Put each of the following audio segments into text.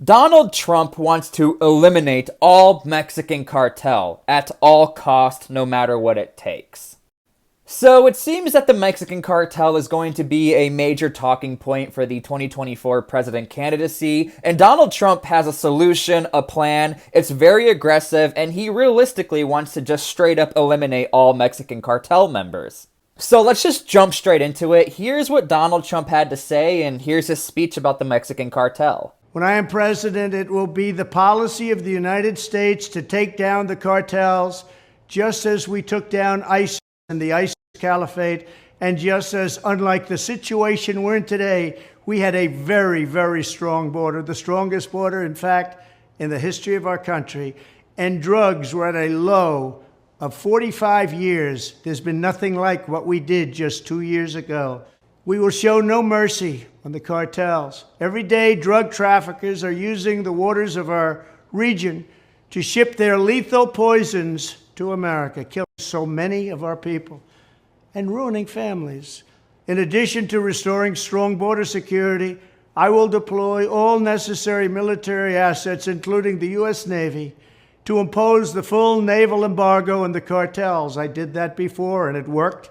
Donald Trump wants to eliminate all Mexican cartel at all cost, no matter what it takes. So it seems that the Mexican cartel is going to be a major talking point for the 2024 president candidacy, and Donald Trump has a solution, a plan. It's very aggressive, and he realistically wants to just straight up eliminate all Mexican cartel members. So let's just jump straight into it. Here's what Donald Trump had to say, and here's his speech about the Mexican cartel. When I am president, it will be the policy of the United States to take down the cartels, just as we took down ISIS and the ISIS Caliphate, and just as, unlike the situation we're in today, we had a very, very strong border, the strongest border, in fact, in the history of our country, and drugs were at a low of 45 years. There's been nothing like what we did just 2 years ago. We will show no mercy on the cartels. Every day, drug traffickers are using the waters of our region to ship their lethal poisons to America, killing so many of our people and ruining families. In addition to restoring strong border security, I will deploy all necessary military assets, including the U.S. Navy, to impose the full naval embargo on the cartels. I did that before, and it worked.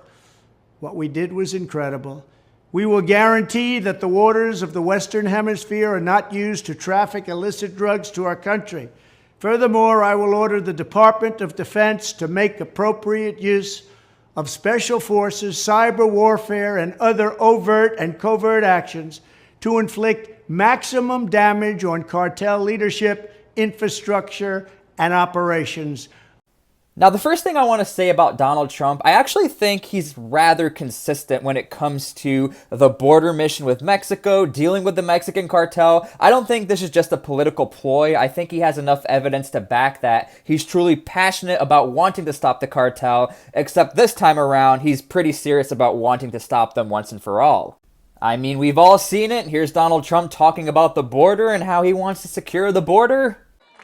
What we did was incredible. We will guarantee that the waters of the Western Hemisphere are not used to traffic illicit drugs to our country. Furthermore, I will order the Department of Defense to make appropriate use of special forces, cyber warfare, and other overt and covert actions to inflict maximum damage on cartel leadership, infrastructure, and operations. Now, the first thing I want to say about Donald Trump, I actually think he's rather consistent when it comes to the border mission with Mexico, dealing with the Mexican cartel. I don't think this is just a political ploy. I think he has enough evidence to back that. He's truly passionate about wanting to stop the cartel, except this time around, he's pretty serious about wanting to stop them once and for all. I mean, we've all seen it. Here's Donald Trump talking about the border and how he wants to secure the border.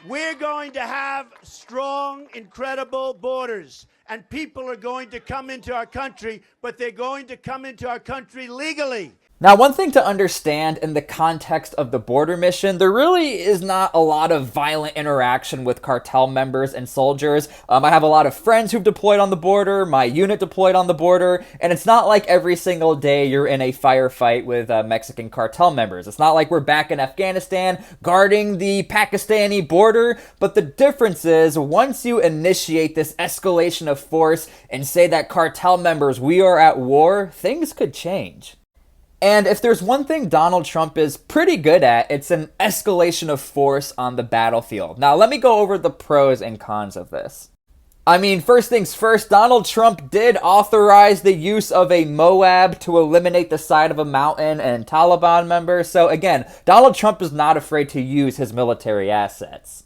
We're going to have strong, incredible borders, and people are going to come into our country, but they're going to come into our country legally. Now, one thing to understand in the context of the border mission, there really is not a lot of violent interaction with cartel members and soldiers. I have a lot of friends who've deployed on the border, my unit deployed on the border, and it's not like every single day you're in a firefight with Mexican cartel members. It's not like we're back in Afghanistan guarding the Pakistani border, but the difference is once you initiate this escalation of force and say that cartel members, we are at war, things could change. And if there's one thing Donald Trump is pretty good at, it's an escalation of force on the battlefield. Now, let me go over the pros and cons of this. I mean, first things first, Donald Trump did authorize the use of a Moab to eliminate the side of a mountain and Taliban members. So again, Donald Trump is not afraid to use his military assets.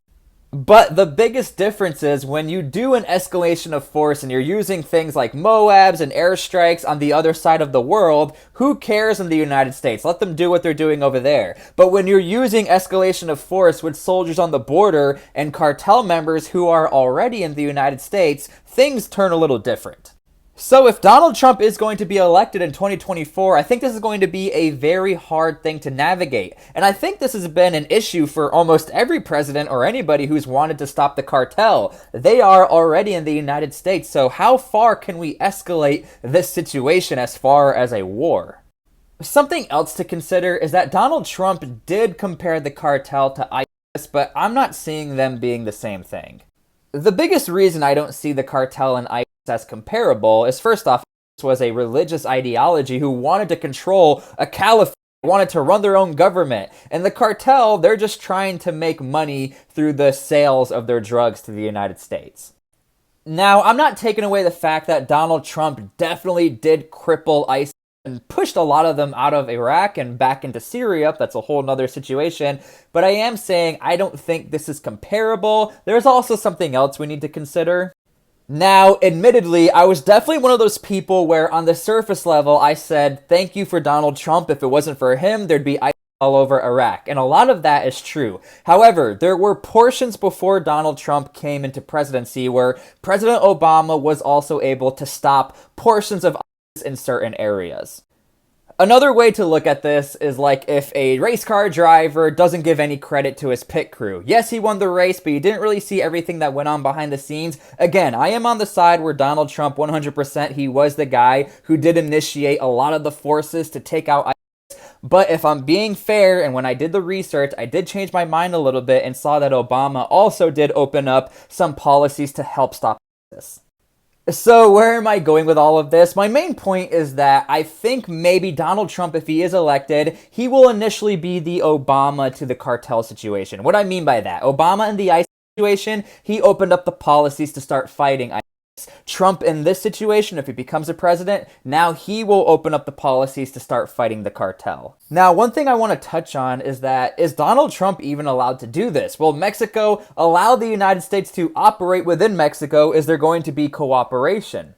But the biggest difference is when you do an escalation of force and you're using things like Moabs and airstrikes on the other side of the world, who cares in the United States? Let them do what they're doing over there. But when you're using escalation of force with soldiers on the border and cartel members who are already in the United States, things turn a little different. So if Donald Trump is going to be elected in 2024, I think this is going to be a very hard thing to navigate. And I think this has been an issue for almost every president or anybody who's wanted to stop the cartel. They are already in the United States, so how far can we escalate this situation as far as a war? Something else to consider is that Donald Trump did compare the cartel to ISIS, but I'm not seeing them being the same thing. The biggest reason I don't see the cartel and ISIS as comparable is, first off, this was a religious ideology who wanted to control a caliphate, wanted to run their own government. And the cartel, they're just trying to make money through the sales of their drugs to the United States. Now, I'm not taking away the fact that Donald Trump definitely did cripple ISIS and pushed a lot of them out of Iraq and back into Syria. That's a whole nother situation. But I am saying I don't think this is comparable. There's also something else we need to consider. Now, admittedly, I was definitely one of those people where on the surface level, I said, thank you for Donald Trump. If it wasn't for him, there'd be ISIS all over Iraq. And a lot of that is true. However, there were portions before Donald Trump came into presidency where President Obama was also able to stop portions of ISIS in certain areas. Another way to look at this is like if a race car driver doesn't give any credit to his pit crew. Yes, he won the race, but you didn't really see everything that went on behind the scenes. Again, I am on the side where Donald Trump 100%, he was the guy who did initiate a lot of the forces to take out ISIS. But if I'm being fair, and when I did the research, I did change my mind a little bit and saw that Obama also did open up some policies to help stop ISIS. So where am I going with all of this? My main point is that I think maybe Donald Trump, if he is elected, he will initially be the Obama to the cartel situation. What I mean by that, Obama in the ISIS situation, he opened up the policies to start fighting ISIS. Trump in this situation, if he becomes a president, now he will open up the policies to start fighting the cartel. Now, one thing I want to touch on is that, is Donald Trump even allowed to do this? Will Mexico allow the United States to operate within Mexico? Is there going to be cooperation?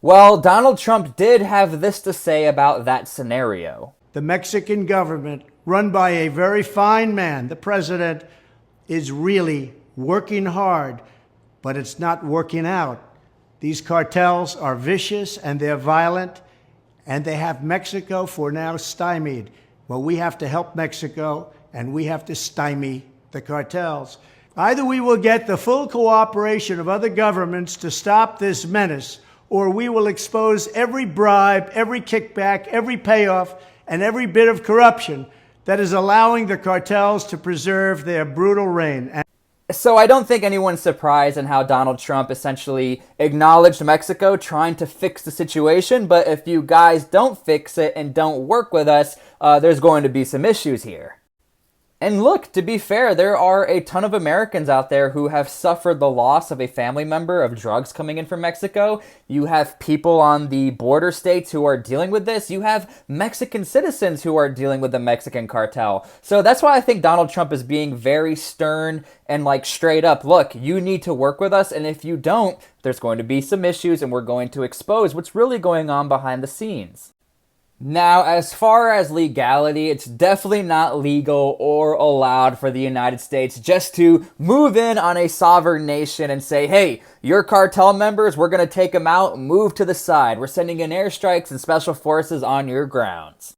Well, Donald Trump did have this to say about that scenario. The Mexican government, run by a very fine man, the president, is really working hard, but it's not working out. These cartels are vicious and they're violent, and they have Mexico for now stymied. Well, we have to help Mexico, and we have to stymie the cartels. Either we will get the full cooperation of other governments to stop this menace, or we will expose every bribe, every kickback, every payoff, and every bit of corruption that is allowing the cartels to preserve their brutal reign. So I don't think anyone's surprised in how Donald Trump essentially acknowledged Mexico trying to fix the situation, but if you guys don't fix it and don't work with us, there's going to be some issues here. And look, to be fair, there are a ton of Americans out there who have suffered the loss of a family member of drugs coming in from Mexico. You have people on the border states who are dealing with this. You have Mexican citizens who are dealing with the Mexican cartel. So that's why I think Donald Trump is being very stern and like straight up, look, you need to work with us, and if you don't, there's going to be some issues and we're going to expose what's really going on behind the scenes. Now, as far as legality, it's definitely not legal or allowed for the United States just to move in on a sovereign nation and say, hey, your cartel members, we're going to take them out, move to the side. We're sending in airstrikes and special forces on your grounds.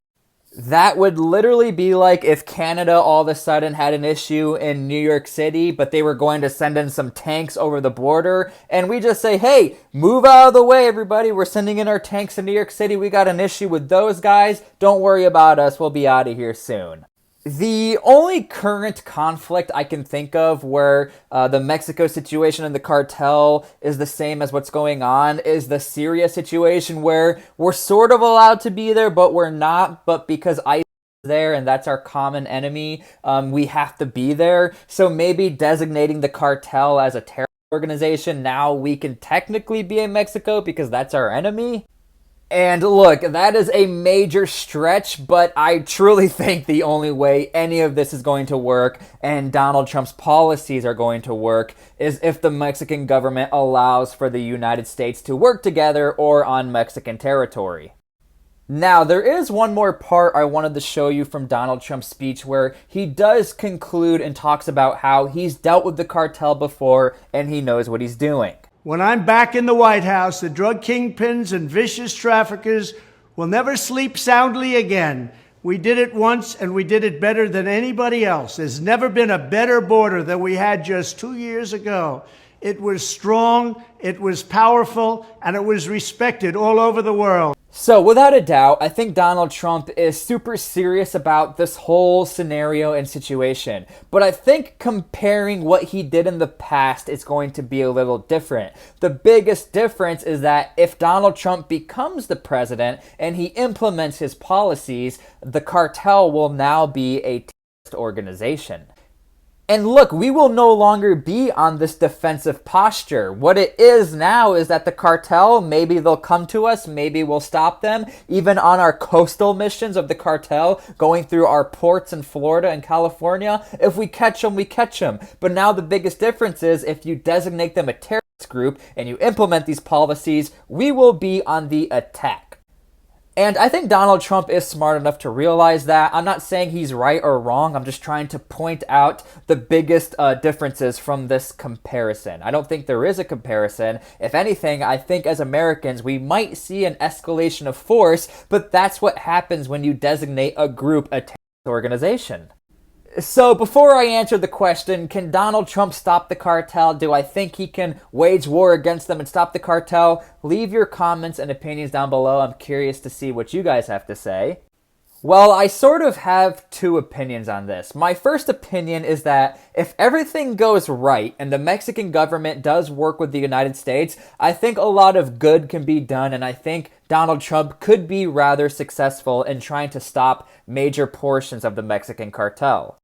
That would literally be like if Canada all of a sudden had an issue in New York City, but they were going to send in some tanks over the border, and we just say, hey, move out of the way, everybody. We're sending in our tanks to New York City. We got an issue with those guys. Don't worry about us. We'll be out of here soon. The only current conflict I can think of where the Mexico situation and the cartel is the same as what's going on is the Syria situation, where we're sort of allowed to be there, but we're not. But because ISIS is there and that's our common enemy, we have to be there. So maybe designating the cartel as a terrorist organization, now we can technically be in Mexico because that's our enemy. And look, that is a major stretch, but I truly think the only way any of this is going to work and Donald Trump's policies are going to work is if the Mexican government allows for the United States to work together or on Mexican territory. Now, there is one more part I wanted to show you from Donald Trump's speech where he does conclude and talks about how he's dealt with the cartel before and he knows what he's doing. When I'm back in the White House, the drug kingpins and vicious traffickers will never sleep soundly again. We did it once, and we did it better than anybody else. There's never been a better border than we had just 2 years ago. It was strong, it was powerful, and it was respected all over the world. So, without a doubt, I think Donald Trump is super serious about this whole scenario and situation. But I think comparing what he did in the past is going to be a little different. The biggest difference is that if Donald Trump becomes the president and he implements his policies, the cartel will now be a terrorist organization. And look, we will no longer be on this defensive posture. What it is now is that the cartel, maybe they'll come to us, maybe we'll stop them, even on our coastal missions of the cartel, going through our ports in Florida and California. If we catch them, we catch them. But now the biggest difference is if you designate them a terrorist group and you implement these policies, we will be on the attack. And I think Donald Trump is smart enough to realize that. I'm not saying he's right or wrong. I'm just trying to point out the biggest differences from this comparison. I don't think there is a comparison. If anything, I think as Americans, we might see an escalation of force, but that's what happens when you designate a group a terrorist organization. So before I answer the question, can Donald Trump stop the cartel? Do I think he can wage war against them and stop the cartel? Leave your comments and opinions down below. I'm curious to see what you guys have to say. Well, I sort of have two opinions on this. My first opinion is that if everything goes right and the Mexican government does work with the United States, I think a lot of good can be done, and I think Donald Trump could be rather successful in trying to stop major portions of the Mexican cartel.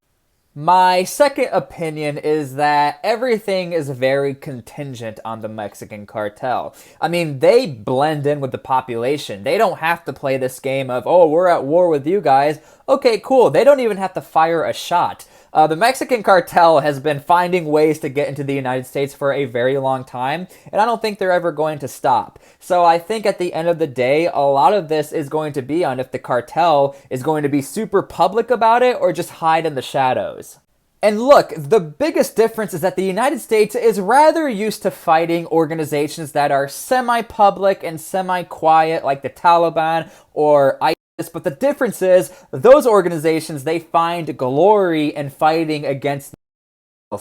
My second opinion is that everything is very contingent on the Mexican cartel. I mean, they blend in with the population. They don't have to play this game of, oh, we're at war with you guys. Okay, cool. They don't even have to fire a shot. The Mexican cartel has been finding ways to get into the United States for a very long time, and I don't think they're ever going to stop. So I think at the end of the day, a lot of this is going to be on if the cartel is going to be super public about it or just hide in the shadows. And look, the biggest difference is that the United States is rather used to fighting organizations that are semi-public and semi-quiet, like the Taliban or ISIS. But the difference is, those organizations, they find glory in fighting against the.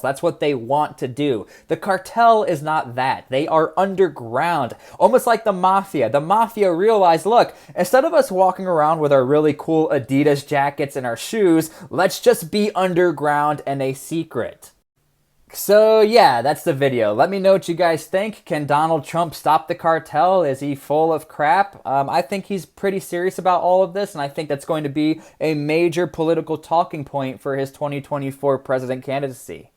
That's what they want to do. The cartel is not that. They are underground, almost like the mafia. The mafia realized, look, instead of us walking around with our really cool Adidas jackets and our shoes, let's just be underground and a secret. So yeah, that's the video. Let me know what you guys think. Can Donald Trump stop the cartel? Is he full of crap? I think he's pretty serious about all of this, and I think that's going to be a major political talking point for his 2024 president candidacy.